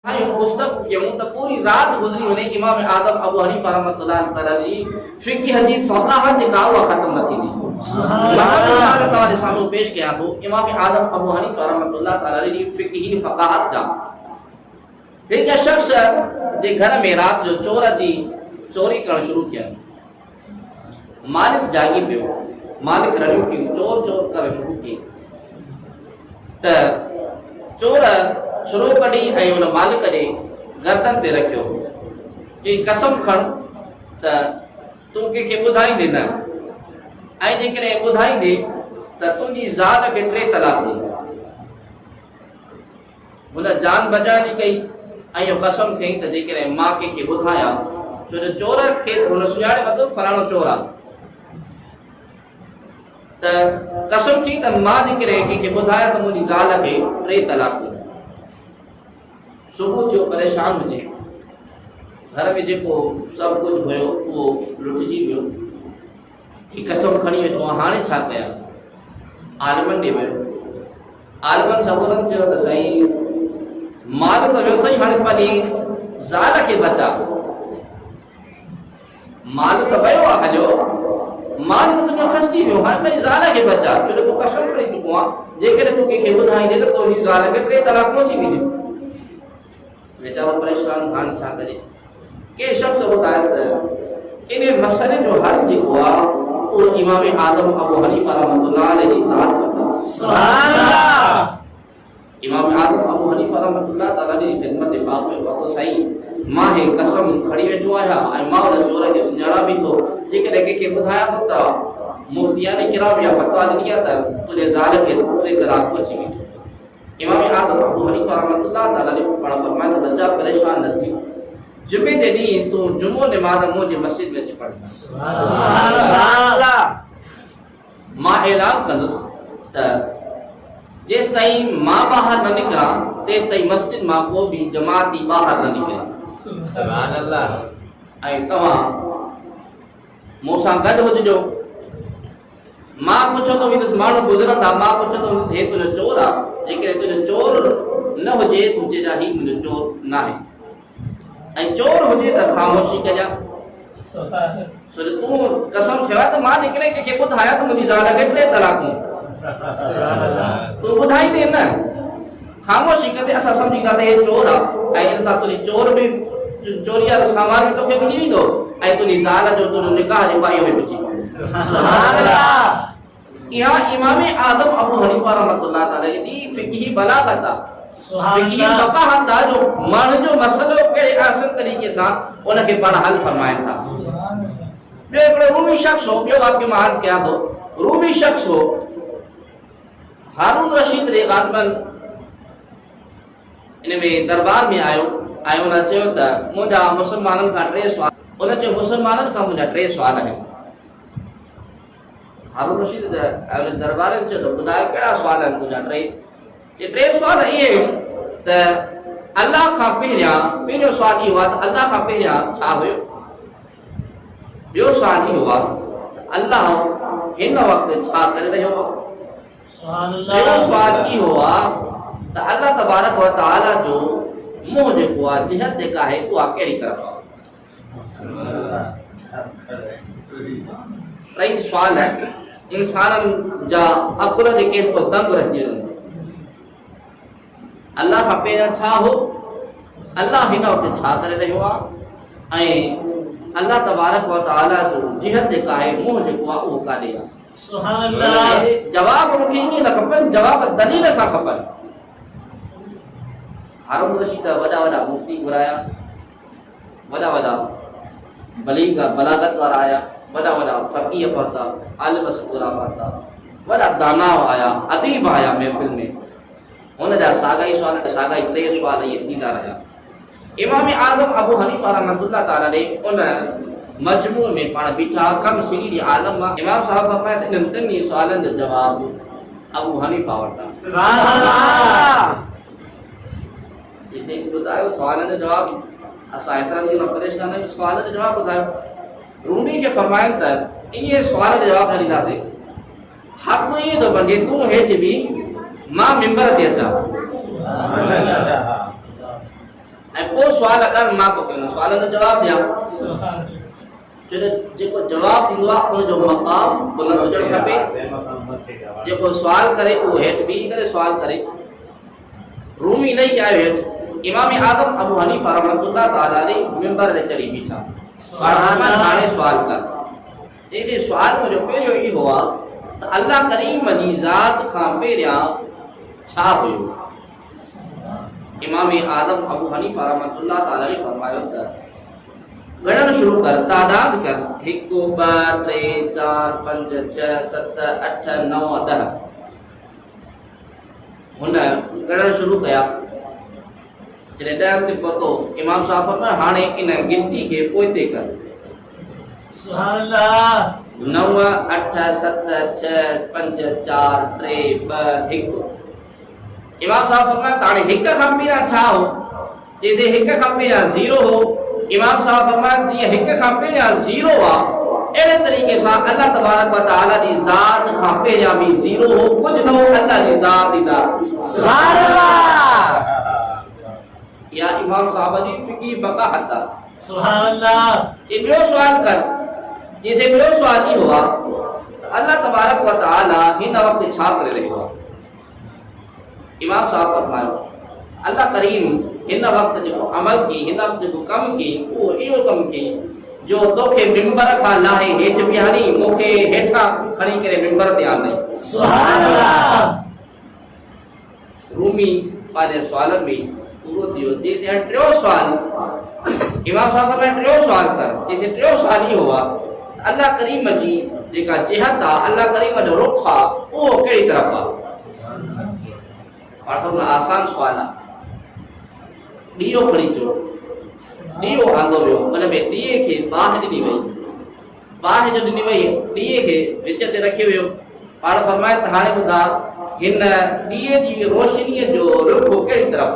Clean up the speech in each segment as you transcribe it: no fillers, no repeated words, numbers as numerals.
پوری رات گزری انہیں امام اعظم ابو حنیفہ رحمۃ اللہ تعالی فقہ دی فقاہت کا وہ ختم نہ تھی سبحان اللہ سامنے پیش کیا تو امام اعظم ابو حنیفہ رحمۃ اللہ تعالی دی فقہی فقاہت جا ایک شخص جے گھر میں رات جو چور اچی چوری کرنا شروع کیا مالک جاگی پیو مالک رڑیو کی چور کرنا شروع کی تا چور شروع کری ऐं उन मालिक जे गर्दन ते रखियो कि कसम खण त तूं कंहिंखे ॿुधाईंदे न ऐं जेकॾहिं ॿुधाईंदे त तुंहिंजी ज़ाल खे 3 तलाक ॾींदे हुन जान बचाइण जी कई ऐं कसम खईं त जेकॾहिं मां कंहिंखे ॿुधायां छो जो चोर खे हुन सुञाणे वरितो फलाणो चोर आहे त कसम खईं त मां जेकॾहिं कंहिंखे ॿुधायां त मुंहिंजी ज़ाल खे 3 तलाक ॾींदे सुबुह जो परेशान हुजे घर में जेको सभु कुझु हुयो उहो लुटिजी वियो ही कसम खणी वेठो हाणे छा कयां आलमनि ॾे वियो आलमनि सबूरनि चयो त साईं माल त वियो अथई हाणे पंहिंजी ज़ाल खे बचा माल त वियो आहे हलियो माल त तुंहिंजो खसिजी वियो हाणे पंहिंजी ज़ाल खे बचा छो जो तूं कसम खणी चुको आहे जेकॾहिं तूं कंहिंखे ॿुधाईंदे त तुंहिंजी ज़ाल खे 3 तलाक पहुची वेंदी बेचारो परेशान हाणे छा करे के शख्स ॿुधाए त इन मसइले जो हल जेको आहे उहो इमाम आज़म अबू हनीफा रहमतुल्लाह अलैहि जी ज़ात वरिता सुभान अल्लाह इमाम आज़म अबू हनीफा रहमतुल्लाह ताला जी खिदमत में बाप में वतो साईं मां हे कसम खड़ी वेठो आहियां ऐं मां उन चोर खे सुञाणा बि थो जेकॾहिं कंहिंखे ॿुधायां थो त मुफ्तियाने किराम या फतवा ॾिनी आहे त तुंहिंजे ज़ाल खे 3 तलाक पहुची वेंदी इमाम आज़म अबू हनीफा रहमतुल्लाह ताला ने पढ़ा फरमाया त बच्चा परेशान न थी जुमे ते ॾींहुं तूं जुमो नमाज़ मुंहिंजी मस्जिद में अची पढ़ सुभान अल्लाह मां ऐलान कंदुसि त जेसि ताईं मां ॿाहिरि न निकिरां तेसि ताईं मस्जिद मां को बि जमाती ॿाहिरि न निकिरे सुभान अल्लाह ऐं तव्हां मूंसां गॾु हुजिजो मां पुछंदो वेंदुसि माण्हू गुज़रंदा मां पुछंदो वेंदुसि हे तुंहिंजो चोर आहे जेकॾहिं तुंहिंजो चोर न हुजे तूं चइजां ही मुंहिंजो चोर न आहे ऐं चोर हुजे त ख़ामोशी कजां छो जो तूं कसम खयो आहे त मां जेकॾहिं कंहिंखे ॿुधायां त मुंहिंजी ज़ाल खे 3 तलाकूं तूं ॿुधाईंदे न ख़ामोशी कंदे असां सम्झींदा त हे चोर आहे ऐं इन सां तुंहिंजी चोर बि चोरी वारो सामान बि तोखे मिली वेंदो ऐं तुंहिंजी ज़ाल जो तुंहिंजो निकाह जेको आहे इहो बि बची वेंदो सुभान अल्लाह यहाँ इमाम आज़म अबू हनीफा रहमतुल्लाह ताला जी फिक़ही बलागत फिक़ही फक़ाहत जो माण्हू जो मसलो कहिड़े आसान तरीक़े सां उन खे पाण हल फरमाइनि था ॿियो हिकिड़ो रूमी शख़्स हो ॿियो वाक़ियो मां अर्ज़ कयां थो रूमी शख़्स हो हारून रशीद रे ग़ालिबन इन में दरबार में आयो ऐं उन चयो त मुंहिंजा मुस्लमाननि खां 3 सुवाल उन चयो मुस्लमाननि खां मुंहिंजा 3 सुवाल आहिनि हारून रशीद दरबार में चयो त ॿुधायो कहिड़ा सुवाल आहिनि तुंहिंजा 3 सुवाल इहे त अल्लाह खां पहिरियों सुवाल इहो आहे त अल्लाह खां पहिरियां छा हुयो ॿियो सुवाल इहो आहे त अल्लाह हिन वक़्तु छा करे रहियो आहे ॿियो सुवाल इहो आहे त अल्लाह तबारक व तआला जो मुंहुं जेको आहे जिहत जेका आहे उहा कहिड़ी तरफ़ आहे 3 सुवाल आहिनि इंसाननि जा अकुल जेके को दंग रहिजी वञनि अल्लाह खां पहिरियां छा हो अल्लाह हिन वक़्तु छा करे रहियो आहे ऐं अल्लाह तबारक व तआला जो जिहत जेका आहे मुंहुं जेको आहे उहो काॾे आहे सुभान अल्लाह जवाब मूंखे ईअं न खपनि जवाब दलील सां खपनि हारून रशीद वॾा वॾा मुफ्ती घुराया वॾा बलागत वारा आया वॾा फ़क़ीह पहुता आलिम सगुरा पहुता वॾा दाना आया अदीब आया महफ़िल में हुन जा साॻाई 3 सुवाल इहे थींदा रहिया इमाम आज़म अबू हनीफा रहमतुल्लाह ताला ने उन मजमू में पाण बीठा कम सिरी आलम इमाम साहब फरमाया त इन्हनि 3 सुवालनि जो जवाब अबू हनीफा वरिता सुभान अल्लाह जैसे ॿुधायो सुवालनि जो जवाब असां एतिरा बि न परेशान आहियूं सुवाल जो जवाब ॿुधायो रूमी खे फरमाइनि त इहे सुवाल जो जवाब न ॾींदासीं हक़ इएं थो बणे तूं हेठि बि मां मिंबर ते अचां کو سوال اگر ماں کو کہنا سوال کا جواب دیا جو جواب دیندو ان جو مقام بلند ہوجڻ کھپے جو سوال کرے وہ ہیٹ بھی کرے سوال کرے رومی نہیں آئے ہیٹ امام اعظم ابو حنیفہ رحمۃ اللہ تعالی علیہ ممبر تے چڑھی بیٹھا فرمان ہانے سوال کر جیسے سوال میں جو پہلو یہ ہوا تو اللہ کریم جی ذات کھان پہریا چھا ہوئے امام اعظم ابو حنیفہ رحمۃ اللہ تعالی علیہ فرمایا تھا گणन شروع کر تعداد کر 1 2 3 4 5 6 7 8 9 10 ہن گणن شروع کیا چلے ڈاک تے پتو امام صاحب فرمایا ہانے ان گنتی کے پوئتے کر سبحان اللہ 9 8 7 6 5 4 3 2 1 امام صاحب فرمایا تاڑے ہک کھمبینا چھا ہو جیسے ہک کھمبینا 0 ہو امام صاحب فرمایا یہ ہک کھمبے یا 0 وا اڑے طریقے سے اللہ تبارک و تعالی دی ذات کھمبے یا بھی 0 ہو کچھ نہ ہو اللہ دی ذات سبحان اللہ یا امام صاحب دی فقی فقاہت سبحان اللہ یہ بڑو سوال کر جیسے بڑو سوال ہی ہوا اللہ تبارک و تعالی ہن وقت چھا کرے رہے ہوا امام صاحب فرمایا اللہ کریم ہن وقت جو عمل کی ہن وقت جو کم کی وہ ایو کم کی جو توکے منبر کھا لاہے ہیٹ بیانی موکے ہیٹھا کھڑی کرے منبر تے آندے سبحان اللہ رومی پانے سوالن میں پورو تھیو جیسے ہن ٹریو سوال امام صاحب میں ٹریو سوال کر جیسے ٹریو سوال ہی ہوا اللہ کریم جی جیکا جہت اللہ کریم جو رخ وہ کیڑی طرف اور ہم آسان سوال ڈیو کھڑی چو ڈیو آندو ویو ان میں ڈیے کے باہ ڈنی وئی باہ جو ڈنی وئی ڈیے کے وچ تے رکھے ویو اور فرمایا ته هاڻي ٻڌا هن ڈیے جي روشني جو رخ کهڙي طرف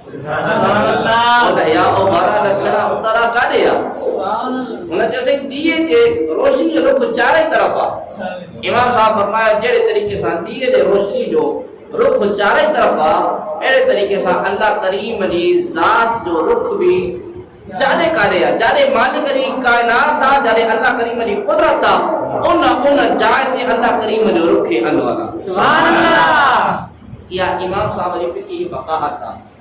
سبحان اللہ ٻڌايا او مارا لکڑا اتارا کاڏي سبحان اللہ ان جو سے ڈیے جي روشني رخ چاري طرف امام صاحب فرمایا جڑے طریقے سان ڈیے دے روشني جو رخ چارے طرف اڑے طریقے سے اللہ کریم جی ذات جو رخ بھی جانے کاڑے جانے مالک جی کائنات جانے اللہ کریم جی قدرت ان جائے تے اللہ کریم جو رخ انوالا سبحان اللہ یا امام صاحب جی فقہ فقاہت